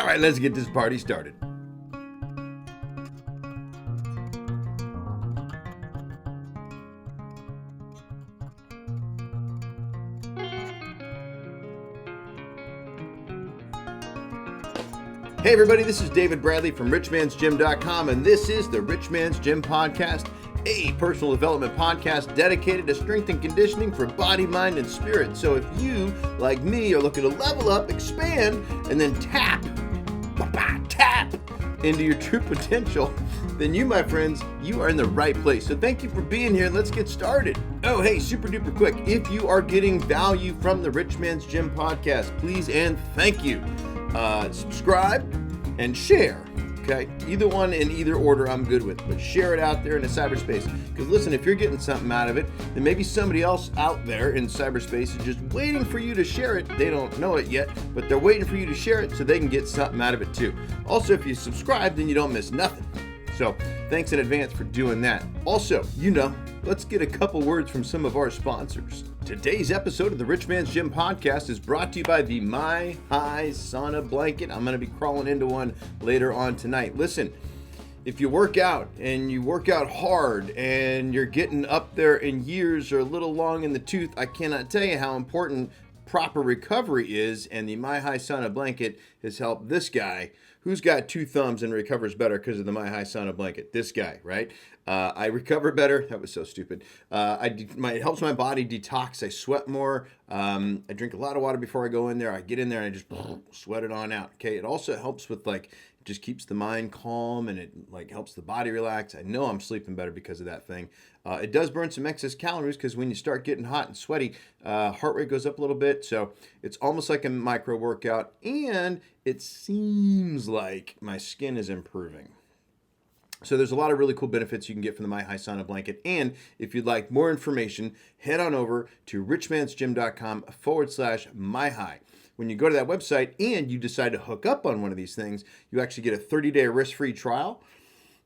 right, let's get this party started. Hey everybody, this is David Bradley from richmansgym.com, and this is the Rich Man's Gym Podcast, a personal development podcast dedicated to strength and conditioning for body, mind, and spirit. So if you, like me, are looking to level up, expand, and then tap into your true potential, then you, my friends, you are in the right place. So thank you for being here. Let's get started. Oh, hey, super duper quick. If you are getting value from the Rich Man's Gym Podcast, please and thank you. Subscribe and share. Okay, either one in either order I'm good with, but share it out there in the cyberspace. Because listen, if you're getting something out of it, then maybe somebody else out there in cyberspace is just waiting for you to share it. They don't know it yet, but they're waiting for you to share it so they can get something out of it too. Also, if you subscribe, then you don't miss nothing. So thanks in advance for doing that. Also, let's get a couple words from some of our sponsors. Today's episode of the Rich Man's Gym Podcast is brought to you by the My High Sauna Blanket. I'm going to be crawling into one later on tonight. Listen, if you work out and you work out hard and you're getting up there in years or a little long in the tooth, I cannot tell you how important proper recovery is, and the My High Sauna Blanket has helped this guy who's got two thumbs and recovers better because of the My High Sauna Blanket. This guy, right? I recover better. That was so stupid. It helps my body detox. I sweat more. I drink a lot of water before I go in there. I get in there and I just sweat it on out. Okay. It also helps with just keeps the mind calm, and it helps the body relax. I know I'm sleeping better because of that thing. It does burn some excess calories because when you start getting hot and sweaty, heart rate goes up a little bit. So it's almost like a micro workout, and it seems like my skin is improving. So there's a lot of really cool benefits you can get from the My High Sauna Blanket. And if you'd like more information, head on over to richmansgym.com/myhigh. When you go to that website and you decide to hook up on one of these things, you actually get a 30-day risk-free trial.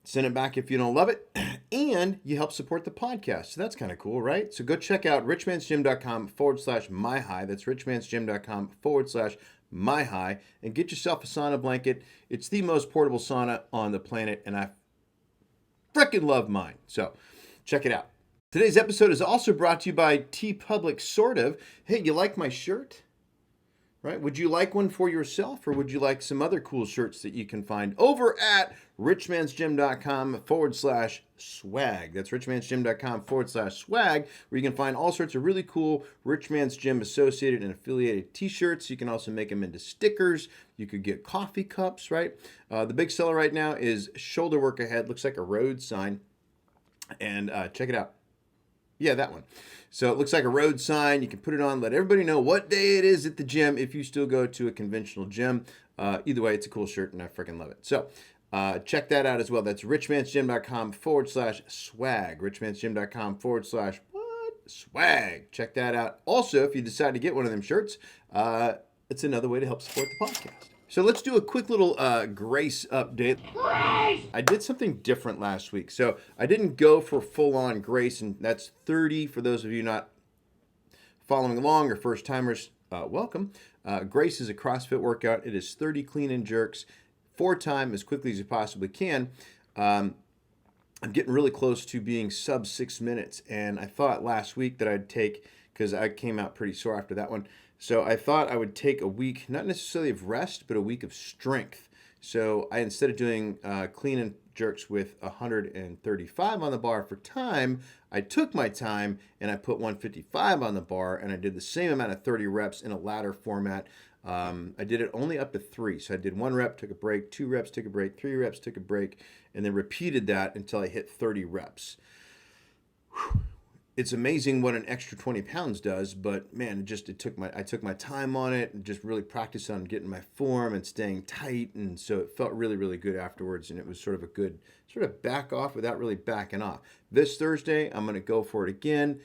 Send it back if you don't love it, and you help support the podcast. So that's kind of cool, right? So go check out richmansgym.com/myhigh. That's richmansgym.com/myhigh, and get yourself a sauna blanket. It's the most portable sauna on the planet, and I freaking love mine. So check it out. Today's episode is also brought to you by TeePublic, sort of. Hey, you like my shirt? Right? Would you like one for yourself, or would you like some other cool shirts that you can find over at richmansgym.com/swag? That's richmansgym.com/swag, where you can find all sorts of really cool Rich Man's Gym associated and affiliated t-shirts. You can also make them into stickers. You could get coffee cups, right? The big seller right now is shoulder work ahead. Looks like a road sign. And check it out. Yeah, that one. So it looks like a road sign. You can put it on, let everybody know what day it is at the gym if you still go to a conventional gym. Either way, it's a cool shirt, and I freaking love it. So check that out as well. That's richmansgym.com/swag. richmansgym.com/swag. Check that out. Also, if you decide to get one of them shirts, it's another way to help support the podcast. So let's do a quick little grace update. Grace! I did something different last week. So I didn't go for full-on grace, and that's 30 for those of you not following along or first-timers. Welcome. Grace is a CrossFit workout. It is 30 clean and jerks, 4 times as quickly as you possibly can. I'm getting really close to being sub 6 minutes, and I thought last week that I'd take, because I came out pretty sore after that one, so I thought I would take a week, not necessarily of rest, but a week of strength. So I, instead of doing clean and jerks with 135 on the bar for time, I took my time and I put 155 on the bar, and I did the same amount of 30 reps in a ladder format. I did it only up to 3. So I did 1 rep, took a break, 2 reps, took a break, 3 reps, took a break, and then repeated that until I hit 30 reps. Whew. It's amazing what an extra 20 pounds does, but man, I took my time on it and just really practiced on getting my form and staying tight, and so it felt really, really good afterwards, and it was sort of a good sort of back off without really backing off. This Thursday, I'm going to go for it again,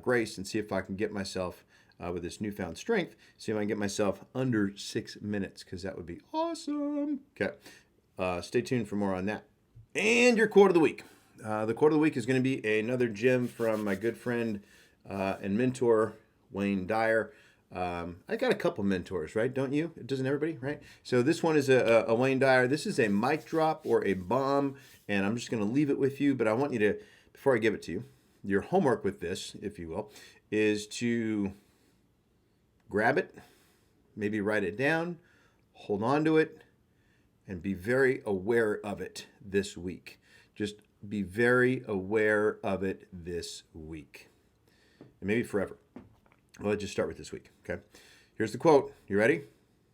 grace, and see if I can get myself with this newfound strength, see if I can get myself under 6 minutes, because that would be awesome. Okay, stay tuned for more on that. And your quote of the week. The quote of the week is going to be another gem from my good friend and mentor, Wayne Dyer. I got a couple mentors, right? Don't you? Doesn't everybody, right? So this one is a Wayne Dyer. This is a mic drop or a bomb, and I'm just going to leave it with you. But I want you to, before I give it to you, your homework with this, if you will, is to grab it, maybe write it down, hold on to it, and be very aware of it this week. Just be very aware of it this week, and maybe forever. Well, let's just start with this week, okay? Here's the quote. You ready?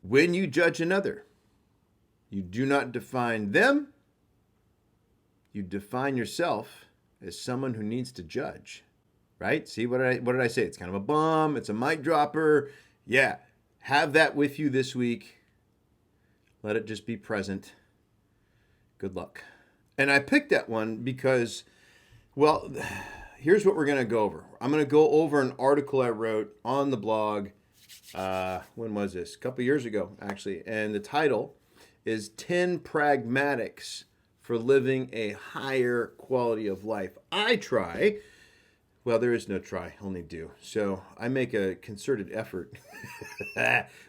When you judge another, you do not define them. You define yourself as someone who needs to judge, right? See, what did I say? It's kind of a bomb. It's a mic dropper. Yeah, have that with you this week. Let it just be present. Good luck. And I picked that one because, well, here's what we're going to go over. I'm going to go over an article I wrote on the blog. When was this? A couple years ago, actually. And the title is 10 Pragmatics for Living a Higher Quality of Life. I try. Well, there is no try, only do. So I make a concerted effort,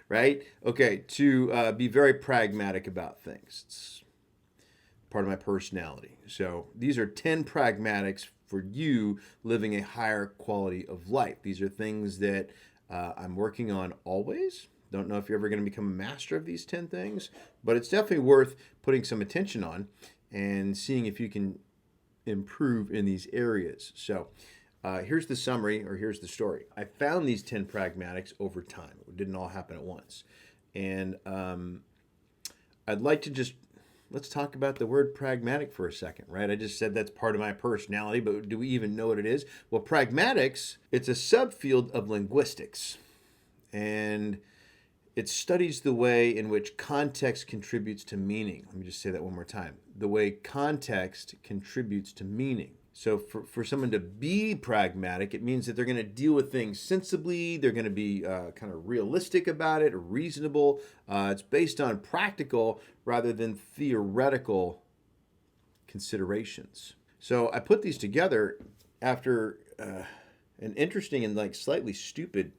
right? Okay, to be very pragmatic about things. It's part of my personality. So these are 10 pragmatics for you living a higher quality of life. These are things that I'm working on always. Don't know if you're ever going to become a master of these 10 things, but it's definitely worth putting some attention on and seeing if you can improve in these areas. So here's the summary, or here's the story. I found these 10 pragmatics over time. It didn't all happen at once. And I'd like to just, let's talk about the word pragmatic for a second, right? I just said that's part of my personality, but do we even know what it is? Well, pragmatics, it's a subfield of linguistics. And it studies the way in which context contributes to meaning. Let me just say that one more time. The way context contributes to meaning. So for someone to be pragmatic, it means that they're going to deal with things sensibly. They're going to be kind of realistic about it, reasonable. It's based on practical rather than theoretical considerations. So I put these together after an interesting and like slightly stupid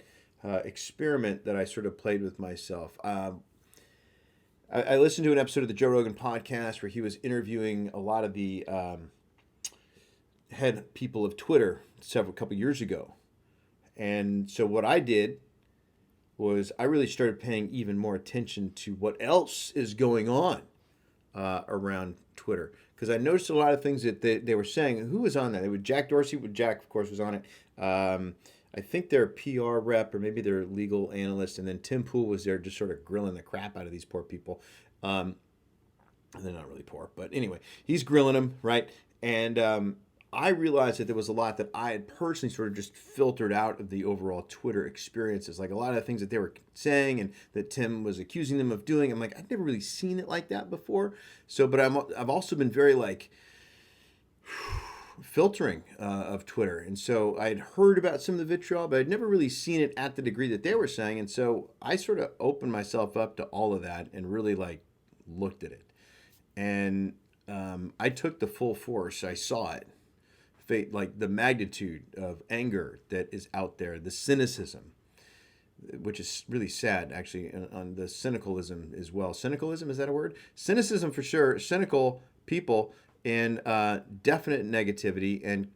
experiment that I sort of played with myself. I listened to an episode of the Joe Rogan podcast where he was interviewing a lot of the head people of Twitter couple years ago. And so what I did was I really started paying even more attention to what else is going on around Twitter. Because I noticed a lot of things that they were saying. Who was on that? It was Jack Dorsey. Jack, of course, was on it. I think their PR rep or maybe their legal analyst. And then Tim Pool was there just sort of grilling the crap out of these poor people. They're not really poor. But anyway, he's grilling them, right? And I realized that there was a lot that I had personally sort of just filtered out of the overall Twitter experiences. Like a lot of the things that they were saying and that Tim was accusing them of doing. I'm like, I've never really seen it like that before. So, but I've also been very like filtering of Twitter. And so I had heard about some of the vitriol, but I'd never really seen it at the degree that they were saying. And so I sort of opened myself up to all of that and really like looked at it. And I took the full force. I saw it. Like the magnitude of anger that is out there, the cynicism, which is really sad, actually, on the cynicalism as well. Cynicalism, is that a word? Cynicism for sure. Cynical people and definite negativity and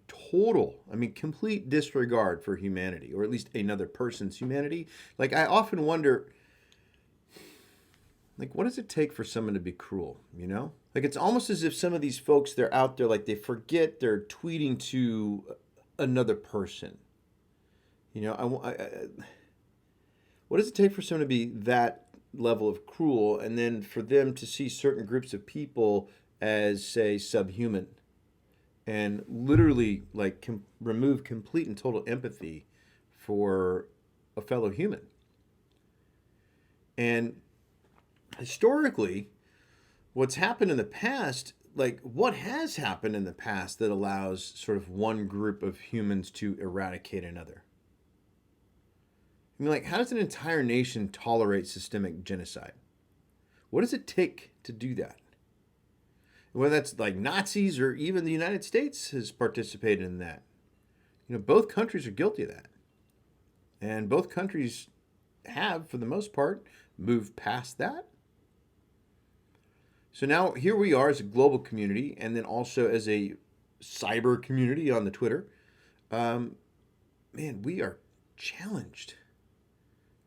complete disregard for humanity, or at least another person's humanity. Like I often wonder, like, what does it take for someone to be cruel, you know? Like, it's almost as if some of these folks, they're out there, like, they forget they're tweeting to another person. You know, what does it take for someone to be that level of cruel, and then for them to see certain groups of people as, say, subhuman, and literally, like, remove complete and total empathy for a fellow human? And historically, what's happened in the past, like what has happened in the past that allows sort of one group of humans to eradicate another? I mean, like, how does an entire nation tolerate systemic genocide? What does it take to do that? Whether that's like Nazis or even the United States has participated in that. You know, both countries are guilty of that. And both countries have, for the most part, moved past that. So now here we are as a global community, and then also as a cyber community on the Twitter. Man, we are challenged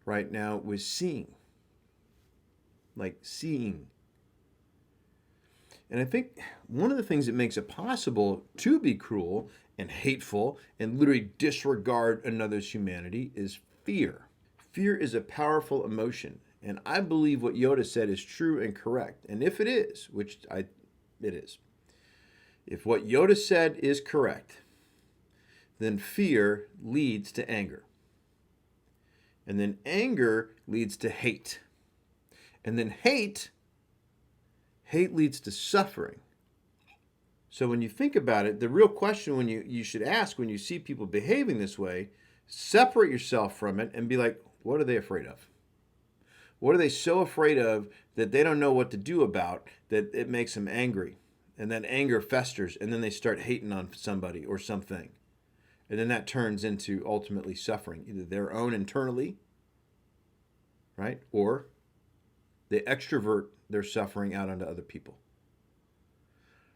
right now with seeing. Like seeing. And I think one of the things that makes it possible to be cruel and hateful and literally disregard another's humanity is fear. Fear is a powerful emotion. And I believe what Yoda said is true and correct. And if it is, it is, if what Yoda said is correct, then fear leads to anger. And then anger leads to hate. And then hate leads to suffering. So when you think about it, the real question you should ask when you see people behaving this way, separate yourself from it and be like, what are they afraid of? What are they so afraid of that they don't know what to do about that it makes them angry? And that anger festers, and then they start hating on somebody or something. And then that turns into ultimately suffering, either their own internally, right? Or they extrovert their suffering out onto other people.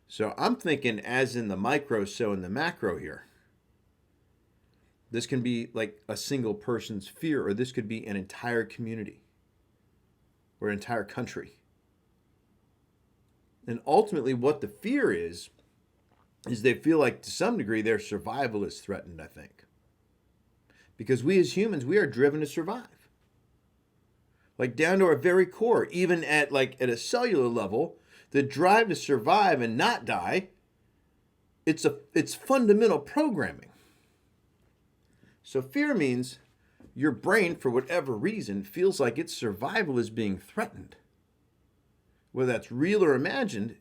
So I'm thinking as in the micro, so in the macro here. This can be like a single person's fear, or this could be an entire community or an entire country. And ultimately what the fear is they feel like to some degree their survival is threatened, I think. Because we as humans, we are driven to survive. Like down to our very core, even at a cellular level, the drive to survive and not die, it's fundamental programming. So fear means your brain, for whatever reason, feels like its survival is being threatened. Whether that's real or imagined,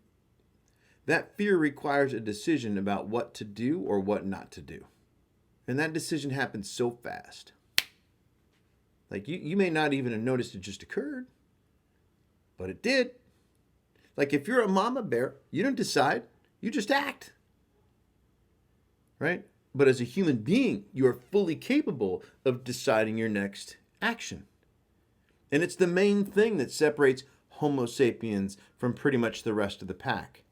that fear requires a decision about what to do or what not to do. And that decision happens so fast. Like you may not even have noticed it just occurred, but it did. Like if you're a mama bear, you don't decide, you just act. Right? But as a human being, you are fully capable of deciding your next action. And it's the main thing that separates Homo sapiens from pretty much the rest of the pack.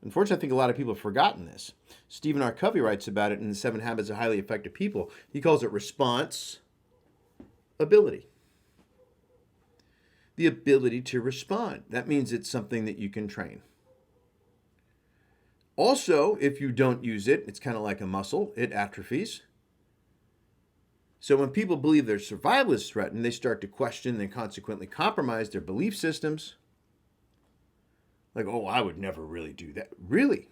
Unfortunately, I think a lot of people have forgotten this. Stephen R. Covey writes about it in The 7 Habits of Highly Effective People. He calls it response ability. The ability to respond. That means it's something that you can train. Also, if you don't use it, it's kind of like a muscle, it atrophies. So when people believe their survival is threatened, they start to question and consequently compromise their belief systems. Like, oh, I would never really do that. Really?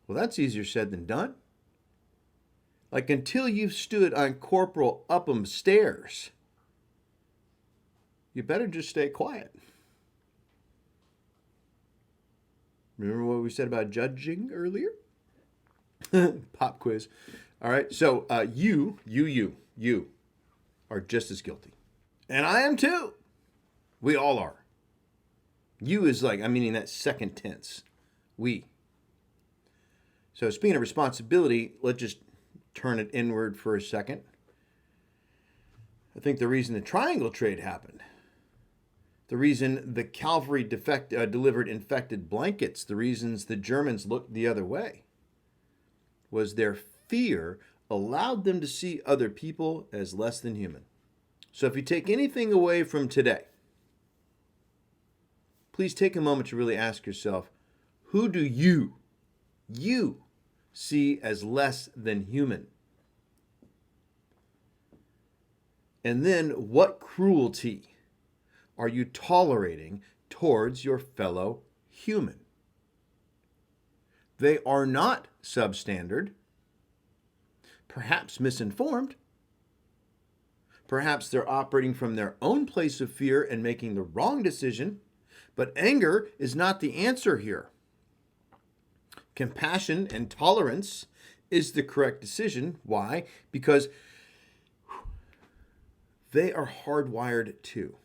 Well, that's easier said than done. Like until you've stood on Corporal Upham stairs, you better just stay quiet. Remember what we said about judging earlier? Pop quiz. All right, so you are just as guilty. And I am too. We all are. You is like, I'm meaning that second tense. We. So speaking of responsibility, let's just turn it inward for a second. I think the reason the triangle trade happened, the reason the cavalry delivered infected blankets, the reasons the Germans looked the other way, was their fear allowed them to see other people as less than human. So if you take anything away from today, please take a moment to really ask yourself, who do you see as less than human? And then what cruelty are you tolerating towards your fellow human? They are not substandard, perhaps misinformed. Perhaps they're operating from their own place of fear and making the wrong decision, but anger is not the answer here. Compassion and tolerance is the correct decision. Why? Because they are hardwired too.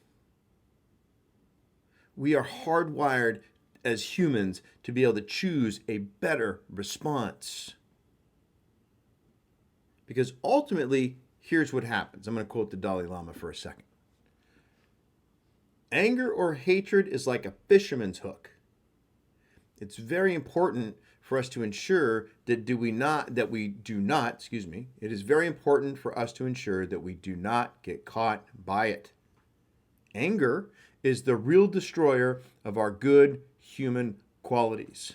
We are hardwired as humans to be able to choose a better response. Because ultimately, here's what happens. I'm going to quote the Dalai Lama for a second. Anger or hatred is like a fisherman's hook. It's very important for us to ensure that it is very important for us to ensure that we do not get caught by it. Anger is the real destroyer of our good human qualities.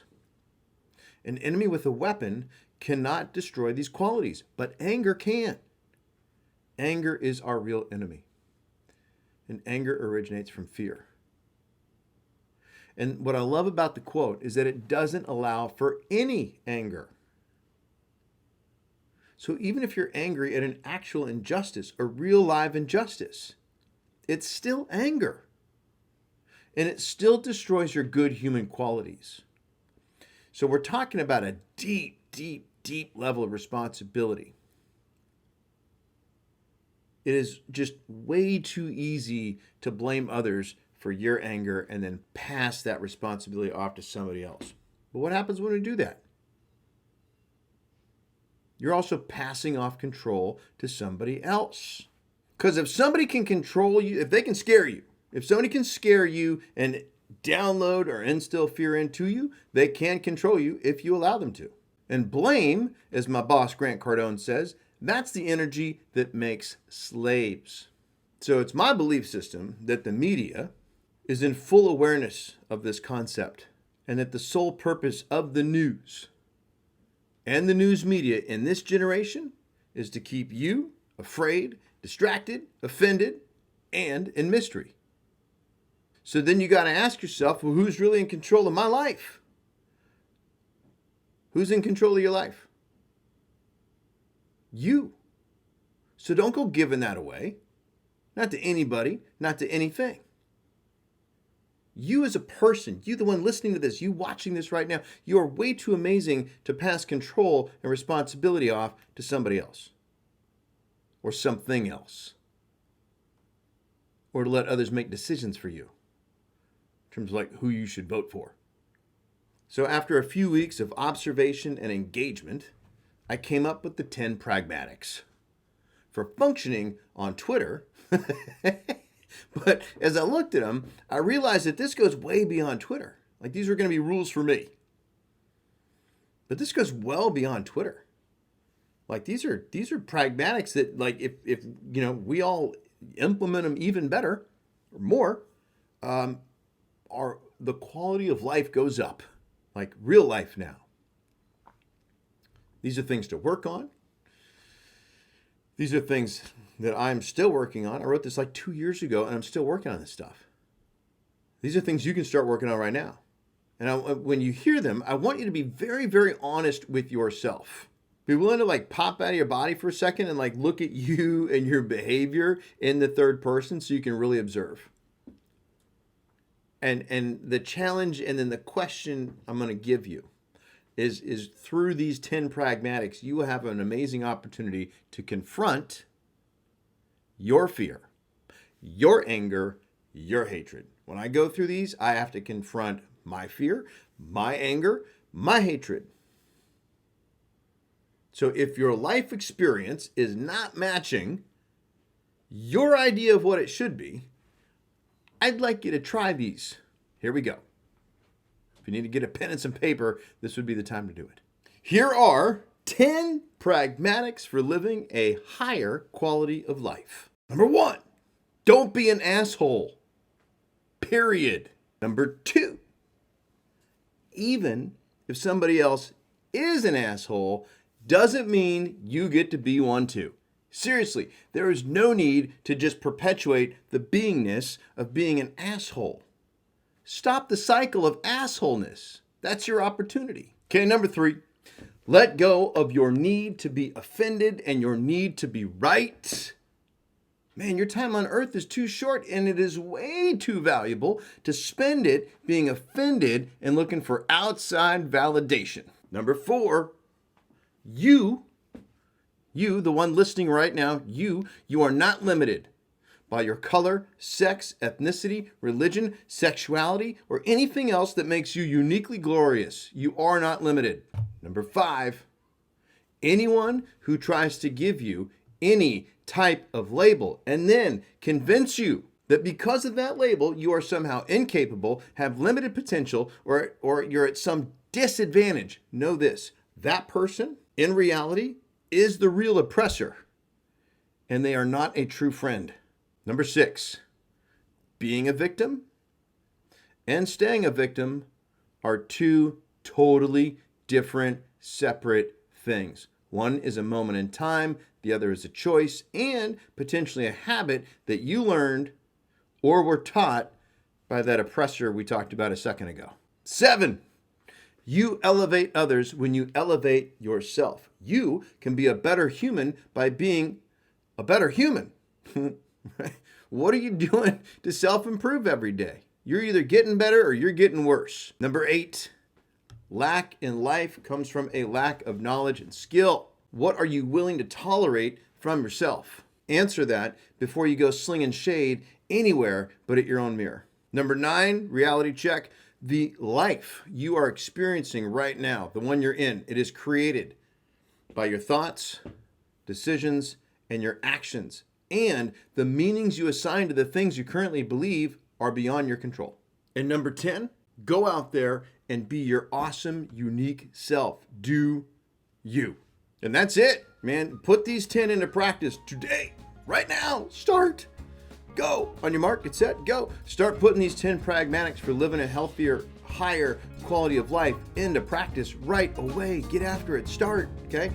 An enemy with a weapon cannot destroy these qualities, but anger can. Anger is our real enemy. And anger originates from fear. And what I love about the quote is that it doesn't allow for any anger. So even if you're angry at an actual injustice, a real live injustice, it's still anger. And it still destroys your good human qualities. So we're talking about a deep, deep, deep level of responsibility. It is just way too easy to blame others for your anger and then pass that responsibility off to somebody else. But what happens when we do that? You're also passing off control to somebody else. Because if somebody can control you, if they can scare you, if somebody can scare you and download or instill fear into you, they can control you if you allow them to. And blame, as my boss Grant Cardone says, that's the energy that makes slaves. So it's my belief system that the media is in full awareness of this concept, and that the sole purpose of the news and the news media in this generation is to keep you afraid, distracted, offended, and in mystery. So then you got to ask yourself, well, who's really in control of my life? Who's in control of your life? You. So don't go giving that away. Not to anybody, not to anything. You as a person, you the one listening to this, you watching this right now, you are way too amazing to pass control and responsibility off to somebody else. Or something else. Or to let others make decisions for you. In terms of like who you should vote for. So after a few weeks of observation and engagement, I came up with the 10 pragmatics for functioning on Twitter. But as I looked at them, I realized that this goes way beyond Twitter. Like these were going to be rules for me. But this goes well beyond Twitter. Like these are pragmatics that like if you know we all implement them even better or more, the quality of life goes up. Like real life now. These are things to work on. These are things that I'm still working on. I wrote this like 2 years ago, and I'm still working on this stuff. These are things you can start working on right now. And when you hear them, I want you to be very, very honest with yourself. Be willing to like pop out of your body for a second and like look at you and your behavior in the third person so you can really observe. And the challenge and then the question I'm going to give you is through these 10 pragmatics, you will have an amazing opportunity to confront your fear, your anger, your hatred. When I go through these, I have to confront my fear, my anger, my hatred. So if your life experience is not matching your idea of what it should be, I'd like you to try these. Here we go. If you need to get a pen and some paper, this would be the time to do it. Here are 10 pragmatics for living a higher quality of life. Number 1, don't be an asshole. Period. Number 2, even if somebody else is an asshole, doesn't mean you get to be one too. Seriously, there is no need to just perpetuate the beingness of being an asshole. Stop the cycle of assholeness. That's your opportunity. Okay, number 3, let go of your need to be offended and your need to be right. Man, your time on earth is too short, and it is way too valuable to spend it being offended and looking for outside validation. Number 4, you, the one listening right now, you are not limited by your color, sex, ethnicity, religion, sexuality, or anything else that makes you uniquely glorious. You are not limited. Number 5, anyone who tries to give you any type of label and then convince you that because of that label, you are somehow incapable, have limited potential, or you're at some disadvantage, know this: that person in reality is the real oppressor, and they are not a true friend. Number 6, being a victim and staying a victim are two totally different, separate things. One is a moment in time, the other is a choice and potentially a habit that you learned or were taught by that oppressor we talked about a second ago. 7, you elevate others when you elevate yourself. You can be a better human by being a better human. What are you doing to self-improve every day? You're either getting better or you're getting worse. Number 8, lack in life comes from a lack of knowledge and skill. What are you willing to tolerate from yourself? Answer that before you go slinging shade anywhere but at your own mirror. Number 9, reality check. The life you are experiencing right now, the one you're in, it is created by your thoughts, decisions, and your actions. And the meanings you assign to the things you currently believe are beyond your control. And number 10, go out there and be your awesome, unique self. Do you. And that's it, man. Put these 10 into practice today, right now. Start. Go. On your mark, get set, go. Start putting these 10 pragmatics for living a healthier, higher quality of life into practice right away. Get after it. Start, okay?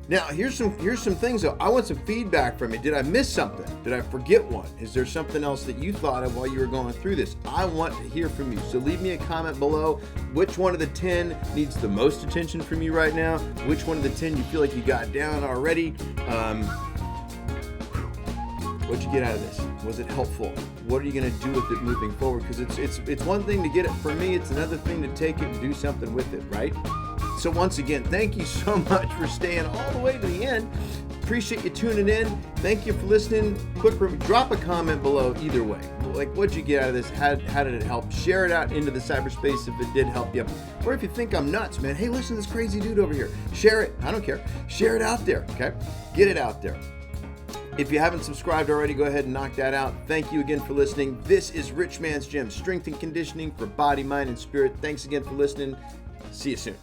Now, here's some things though. I want some feedback from you. Did I miss something? Did I forget one? Is there something else that you thought of while you were going through this? I want to hear from you. So leave me a comment below. Which one of the 10 needs the most attention from you right now? Which one of the 10 you feel like you got down already? What'd you get out of this? Was it helpful? What are you going to do with it moving forward? Because it's one thing to get it from me. It's another thing to take it and do something with it, right? So once again, thank you so much for staying all the way to the end. Appreciate you tuning in. Thank you for listening. Drop a comment below either way. Like, what'd you get out of this? How did it help? Share it out into the cyberspace if it did help you. Or if you think I'm nuts, man, hey, listen to this crazy dude over here. Share it. I don't care. Share it out there, okay? Get it out there. If you haven't subscribed already, go ahead and knock that out. Thank you again for listening. This is Rich Man's Gym, strength and conditioning for body, mind, and spirit. Thanks again for listening. See you soon.